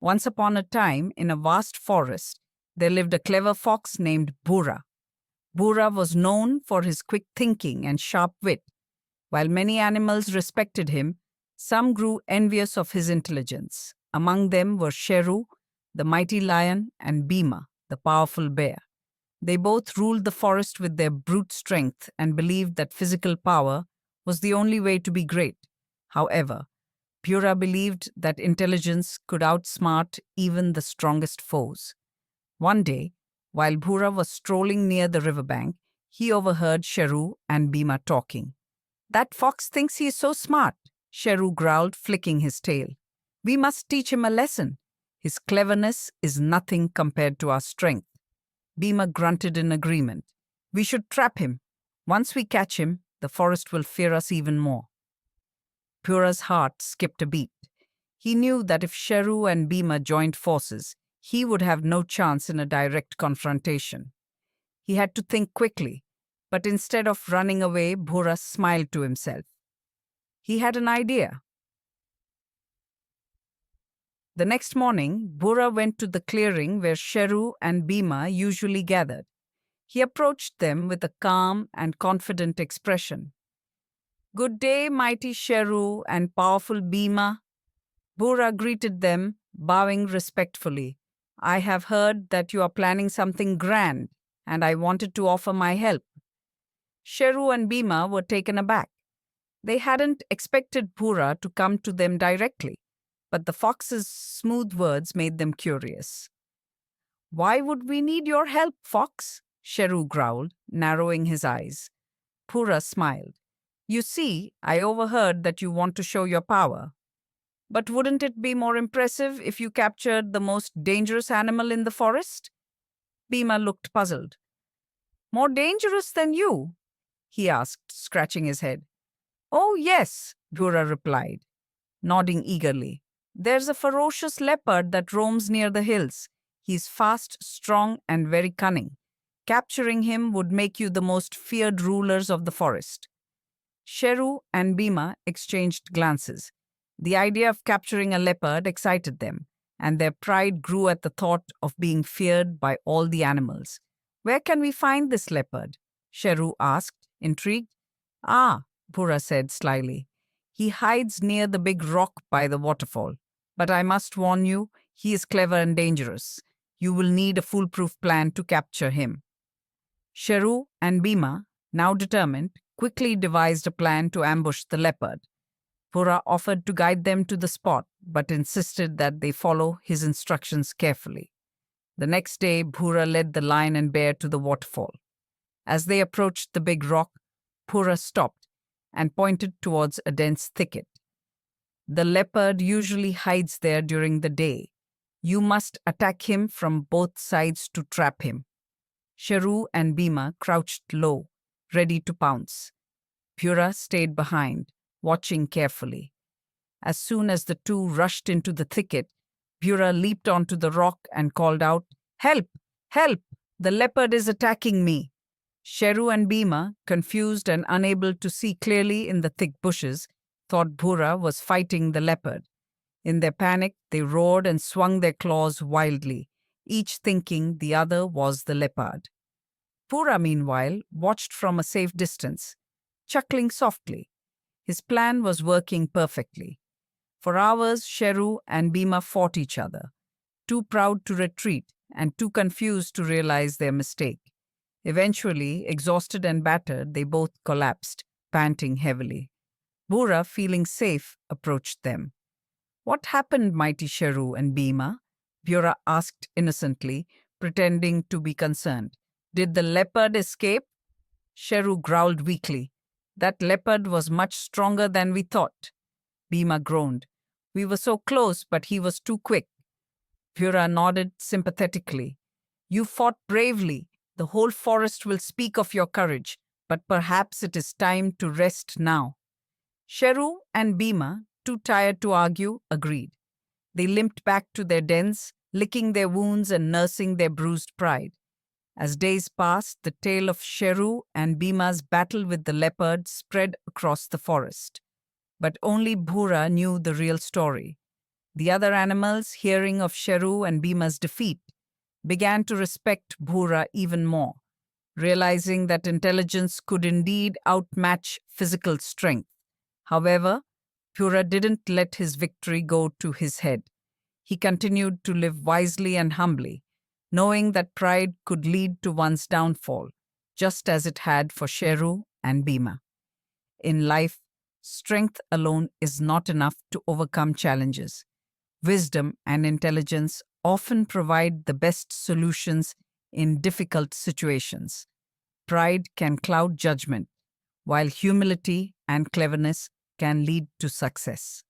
Once upon a time, in a vast forest, there lived a clever fox named Bhura. Bhura was known for his quick thinking and sharp wit. While many animals respected him, some grew envious of his intelligence. Among them were Sheru, the mighty lion, and Bhima, the powerful bear. They both ruled the forest with their brute strength and believed that physical power was the only way to be great. However, Pura believed that intelligence could outsmart even the strongest foes. One day, while Bhura was strolling near the riverbank, he overheard Sheru and Bhima talking. "That fox thinks he is so smart," Sheru growled, flicking his tail. "We must teach him a lesson. His cleverness is nothing compared to our strength." Bhima grunted in agreement. "We should trap him. Once we catch him, the forest will fear us even more." Pura's heart skipped a beat. He knew that if Sheru and Bhima joined forces, he would have no chance in a direct confrontation. He had to think quickly, but instead of running away, Bhura smiled to himself. He had an idea. The next morning, Bhura went to the clearing where Sheru and Bhima usually gathered. He approached them with a calm and confident expression. "Good day, mighty Sheru and powerful Bhima." Bhura greeted them, bowing respectfully. "I have heard that you are planning something grand, and I wanted to offer my help." Sheru and Bhima were taken aback. They hadn't expected Bhura to come to them directly, but the fox's smooth words made them curious. "Why would we need your help, fox?" Sheru growled, narrowing his eyes. Bhura smiled. "You see, I overheard that you want to show your power. But wouldn't it be more impressive if you captured the most dangerous animal in the forest?" Bhima looked puzzled. "More dangerous than you?" he asked, scratching his head. "Oh, yes," Bhura replied, nodding eagerly. "There's a ferocious leopard that roams near the hills. He's fast, strong, and very cunning. Capturing him would make you the most feared rulers of the forest." Sheru and Bhima exchanged glances. The idea of capturing a leopard excited them, and their pride grew at the thought of being feared by all the animals. "Where can we find this leopard?" Sheru asked, intrigued. "Ah," Bhura said slyly. "He hides near the big rock by the waterfall. But I must warn you, he is clever and dangerous. You will need a foolproof plan to capture him." Sheru and Bhima, now determined, quickly devised a plan to ambush the leopard. Bhura offered to guide them to the spot, but insisted that they follow his instructions carefully. The next day, Bhura led the lion and bear to the waterfall. As they approached the big rock, Bhura stopped and pointed towards a dense thicket. "The leopard usually hides there during the day. You must attack him from both sides to trap him." Sheru and Bhima crouched low, ready to pounce. Bhura stayed behind, watching carefully. As soon as the two rushed into the thicket, Bhura leaped onto the rock and called out, "Help! Help! The leopard is attacking me!" Sheru and Bhima, confused and unable to see clearly in the thick bushes, thought Bhura was fighting the leopard. In their panic, they roared and swung their claws wildly, each thinking the other was the leopard. Bhura, meanwhile, watched from a safe distance, chuckling softly. His plan was working perfectly. For hours, Sheru and Bhima fought each other, too proud to retreat and too confused to realize their mistake. Eventually, exhausted and battered, they both collapsed, panting heavily. Bhura, feeling safe, approached them. "What happened, mighty Sheru and Bhima?" Bhura asked innocently, pretending to be concerned. "Did the leopard escape?" Sheru growled weakly. "That leopard was much stronger than we thought." Bhima groaned. "We were so close, but he was too quick." Bhura nodded sympathetically. "You fought bravely. The whole forest will speak of your courage, but perhaps it is time to rest now." Sheru and Bhima, too tired to argue, agreed. They limped back to their dens, licking their wounds and nursing their bruised pride. As days passed, the tale of Sheru and Bhima's battle with the leopard spread across the forest. But only Bhura knew the real story. The other animals, hearing of Sheru and Bhima's defeat, began to respect Bhura even more, realizing that intelligence could indeed outmatch physical strength. However, Bhura didn't let his victory go to his head. He continued to live wisely and humbly, knowing that pride could lead to one's downfall, just as it had for Sheru and Bhima. In life, strength alone is not enough to overcome challenges. Wisdom and intelligence often provide the best solutions in difficult situations. Pride can cloud judgment, while humility and cleverness can lead to success.